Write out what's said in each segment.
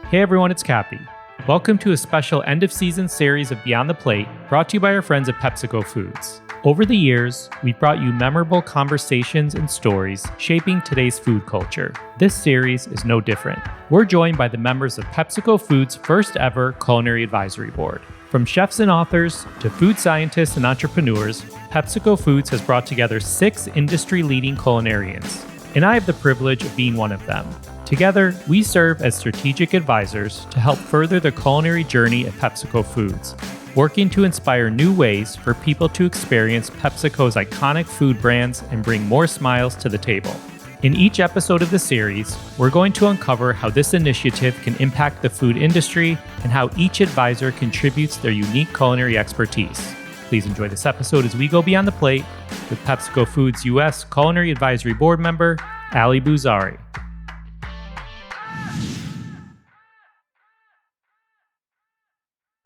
Hey everyone, it's Cappy. Welcome to a special end-of-season series of Beyond the Plate, brought to you by our friends at PepsiCo Foods. Over the years, we've brought you memorable conversations and stories shaping today's food culture. This series is no different. We're joined by the members of PepsiCo Foods' first ever Culinary Advisory Board. From chefs and authors to food scientists and entrepreneurs, PepsiCo Foods has brought together 6 industry-leading culinarians, and I have the privilege of being one of them. Together, we serve as strategic advisors to help further the culinary journey at PepsiCo Foods, working to inspire new ways for people to experience PepsiCo's iconic food brands and bring more smiles to the table. In each episode of the series, we're going to uncover how this initiative can impact the food industry and how each advisor contributes their unique culinary expertise. Please enjoy this episode as we go beyond the plate with PepsiCo Foods U.S. Culinary Advisory Board member, Ali Bouzari.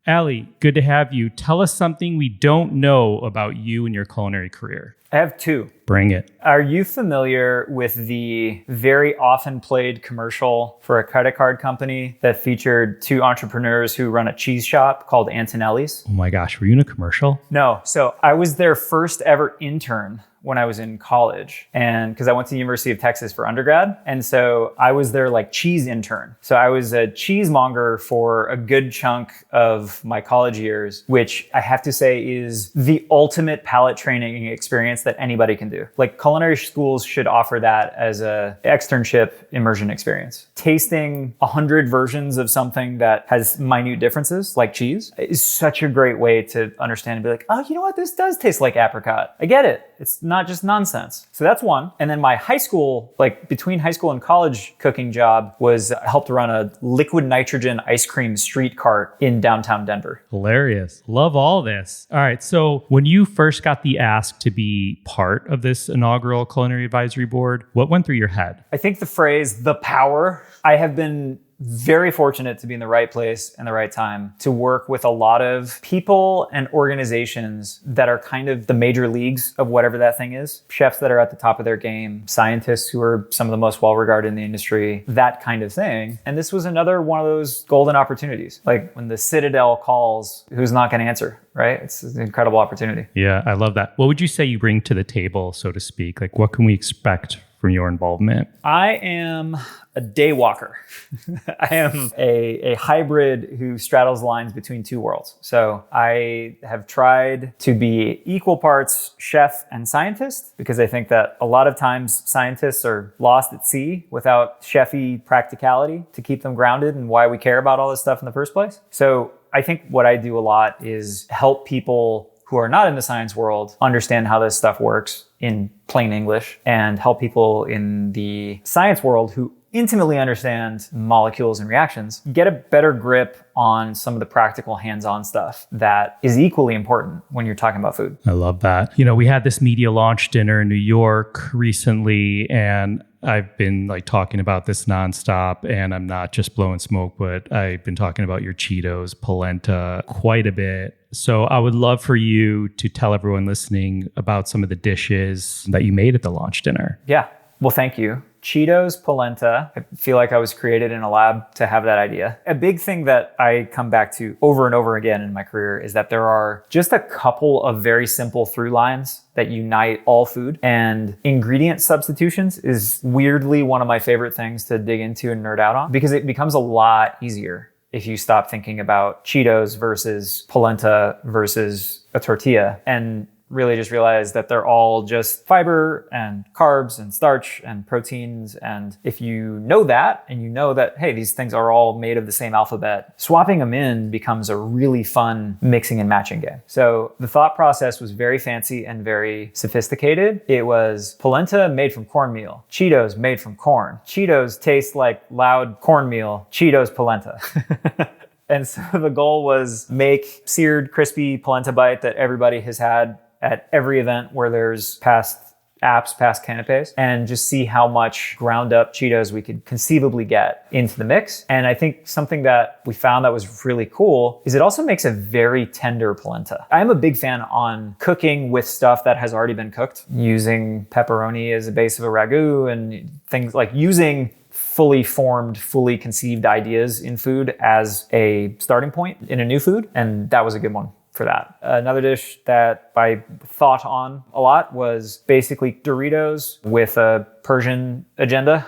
Ali, good to have you. Tell us something we don't know about you and your culinary career. I have 2. Bring it. Are you familiar with the very often played commercial for a credit card company that featured 2 entrepreneurs who run a cheese shop called Antonelli's? Oh my gosh, were you in a commercial? No. So I was their first ever intern when I was in college, and because I went to the University of Texas for undergrad. And so I was their cheese intern. So I was a cheesemonger for a good chunk of my college years, which I have to say is the ultimate palate training experience that anybody can do. Culinary schools should offer that as a externship immersion experience. Tasting 100 versions of something that has minute differences, like cheese, is such a great way to understand and be like, oh, you know what? This does taste like apricot. I get it. It's not just nonsense. So that's one. And then my high school, between high school and college cooking job was I helped run a liquid nitrogen ice cream street cart in downtown Denver. Hilarious. Love all this. All right. So when you first got the ask to be part of this inaugural Culinary Advisory Board, what went through your head? I think the phrase, the power, I have been very fortunate to be in the right place and the right time to work with a lot of people and organizations that are kind of the major leagues of whatever that thing is. Chefs that are at the top of their game, scientists who are some of the most well-regarded in the industry, that kind of thing. And this was another one of those golden opportunities. When the Citadel calls, who's not going to answer, right? It's an incredible opportunity. Yeah, I love that. What would you say you bring to the table, so to speak? What can we expect from your involvement? I am a day walker. I am a hybrid who straddles lines between 2 worlds. So I have tried to be equal parts chef and scientist, because I think that a lot of times scientists are lost at sea without chefy practicality to keep them grounded and why we care about all this stuff in the first place. So I think what I do a lot is help people who are not in the science world understand how this stuff works in plain English, and help people in the science world who intimately understand molecules and reactions get a better grip on some of the practical hands-on stuff that is equally important when you're talking about food. I love that. We had this media launch dinner in New York recently, and I've been talking about this nonstop, and I'm not just blowing smoke, but I've been talking about your Cheetos, polenta quite a bit. So I would love for you to tell everyone listening about some of the dishes that you made at the launch dinner. Yeah. Well, thank you. Cheetos, polenta. I feel like I was created in a lab to have that idea. A big thing that I come back to over and over again in my career is that there are just a couple of very simple through lines that unite all food, and ingredient substitutions is weirdly one of my favorite things to dig into and nerd out on, because it becomes a lot easier if you stop thinking about Cheetos versus polenta versus a tortilla and really just realize that they're all just fiber and carbs and starch and proteins. And if you know that, and you know that, hey, these things are all made of the same alphabet, swapping them in becomes a really fun mixing and matching game. So the thought process was very fancy and very sophisticated. It was polenta made from cornmeal, Cheetos made from corn. Cheetos taste like loud cornmeal, Cheetos polenta. And so the goal was make seared, crispy polenta bite that everybody has had at every event where there's past canapes, and just see how much ground up Cheetos we could conceivably get into the mix. And I think something that we found that was really cool is it also makes a very tender polenta. I'm a big fan on cooking with stuff that has already been cooked, using pepperoni as a base of a ragu and things like using fully formed, fully conceived ideas in food as a starting point in a new food. And that was a good one for that. Another dish that I thought on a lot was basically Doritos with a Persian agenda.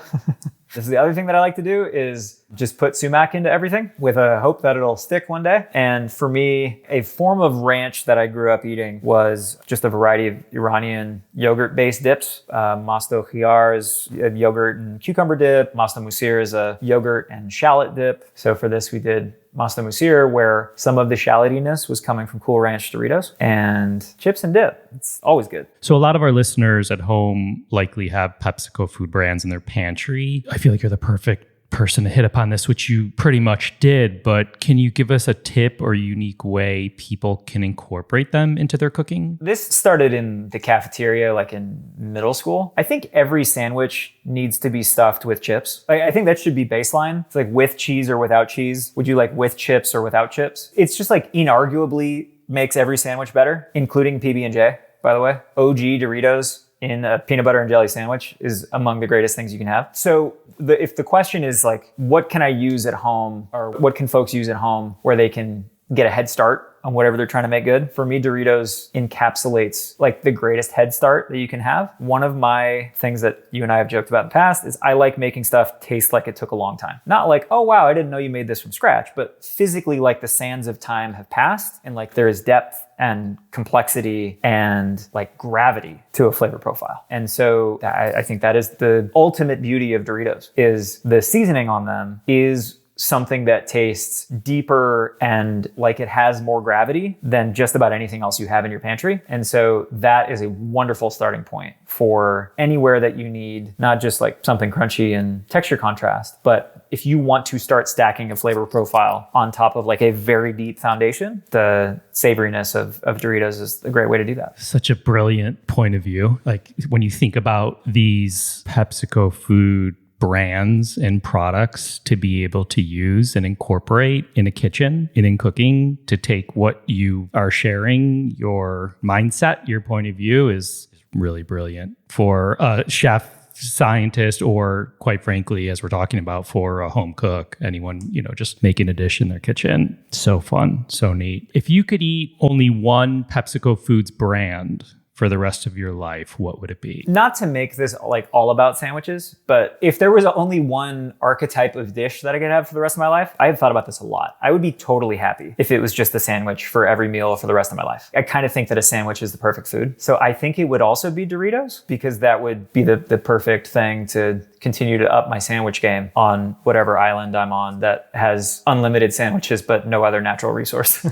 This is the other thing that I like to do is just put sumac into everything with a hope that it'll stick one day. And for me, a form of ranch that I grew up eating was just a variety of Iranian yogurt-based dips. Masto khiyar is a yogurt and cucumber dip. Masto musir is a yogurt and shallot dip. So for this, we did Masto musir, where some of the shallotiness was coming from Cool Ranch Doritos, and chips and dip. It's always good. So a lot of our listeners at home likely have PepsiCo food brands in their pantry. I feel like you're the perfect person to hit upon this, which you pretty much did, but can you give us a tip or unique way people can incorporate them into their cooking? This started in the cafeteria, like in middle school. I think every sandwich needs to be stuffed with chips. I think that should be baseline. It's like with cheese or without cheese. Would you like with chips or without chips? It's just like inarguably makes every sandwich better, including PB&J, by the way. OG Doritos in a peanut butter and jelly sandwich is among the greatest things you can have. So if the question is like, what can I use at home, or what can folks use at home where they can get a head start on whatever they're trying to make good? For me, Doritos encapsulates like the greatest head start that you can have. One of my things that you and I have joked about in the past is I like making stuff taste like it took a long time. Not like, oh wow, I didn't know you made this from scratch, but physically like the sands of time have passed and like there is depth and complexity and like gravity to a flavor profile. And so I think that is the ultimate beauty of Doritos, is the seasoning on them is something that tastes deeper and like it has more gravity than just about anything else you have in your pantry. And so that is a wonderful starting point for anywhere that you need not just like something crunchy and texture contrast, but if you want to start stacking a flavor profile on top of like a very deep foundation, the savoriness of Doritos is a great way to do that. Such a brilliant point of view. Like when you think about these PepsiCo food brands and products to be able to use and incorporate in a kitchen and in cooking, to take what you are sharing, your mindset, your point of view is really brilliant for a chef, scientist, or quite frankly, as we're talking about, for a home cook, anyone, just making a dish in their kitchen. So fun, so neat. If you could eat only one PepsiCo Foods brand for the rest of your life, what would it be? Not to make this like all about sandwiches, but if there was only one archetype of dish that I could have for the rest of my life, I have thought about this a lot. I would be totally happy if it was just a sandwich for every meal for the rest of my life. I kind of think that a sandwich is the perfect food. So I think it would also be Doritos, because that would be the perfect thing to continue to up my sandwich game on whatever island I'm on that has unlimited sandwiches but no other natural resource.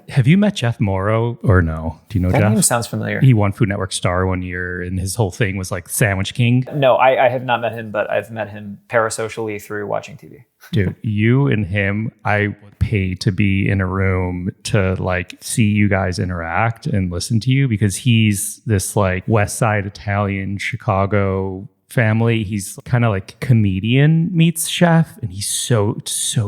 Have you met Jeff Morrow or no? Do you know Jeff? That name sounds familiar. He won Food Network Star one year and his whole thing was like Sandwich King. No, I have not met him, but I've met him parasocially through watching TV. Dude, you and him, I would pay to be in a room to like see you guys interact and listen to you, because he's this like West Side Italian Chicago family. He's kind of like comedian meets chef, and he's so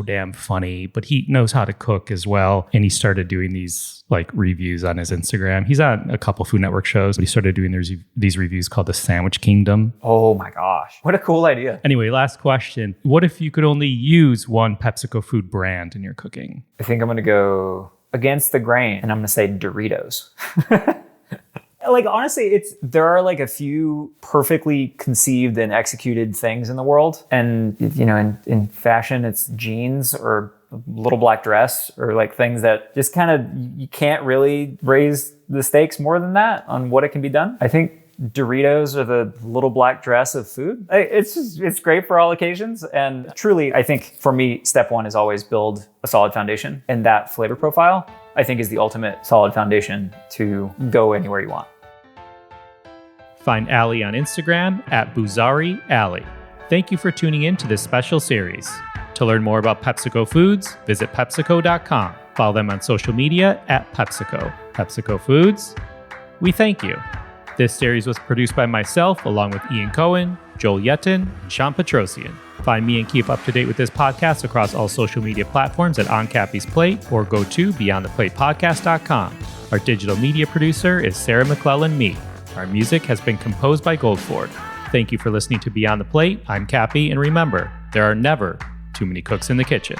damn funny, but he knows how to cook as well. And he started doing these like reviews on his Instagram. He's on a couple Food Network shows, but he started doing these reviews called The Sandwich Kingdom. Oh my gosh, what a cool idea. Anyway, last question. What if you could only use one PepsiCo food brand in your cooking? I think I'm going to go against the grain, and I'm going to say Doritos. Like, honestly, there are like a few perfectly conceived and executed things in the world. And, in fashion, it's jeans or a little black dress, or like things that just kind of, you can't really raise the stakes more than that on what it can be done. I think Doritos are the little black dress of food. It's great for all occasions. And truly, I think for me, step one is always build a solid foundation. And that flavor profile, I think, is the ultimate solid foundation to go anywhere you want. Find Allie on Instagram at Bouzari Allie. Thank you for tuning in to this special series. To learn more about PepsiCo Foods, visit PepsiCo.com. Follow them on social media at PepsiCo. PepsiCo Foods, we thank you. This series was produced by myself, along with Ian Cohen, Joel Yetton, and Sean Petrosian. Find me and keep up to date with this podcast across all social media platforms at On Cappy's Plate, or go to BeyondThePlatePodcast.com. Our digital media producer is Sarah McClellan-Mead. Our music has been composed by Goldford. Thank you for listening to Beyond the Plate. I'm Cappy, and remember, there are never too many cooks in the kitchen.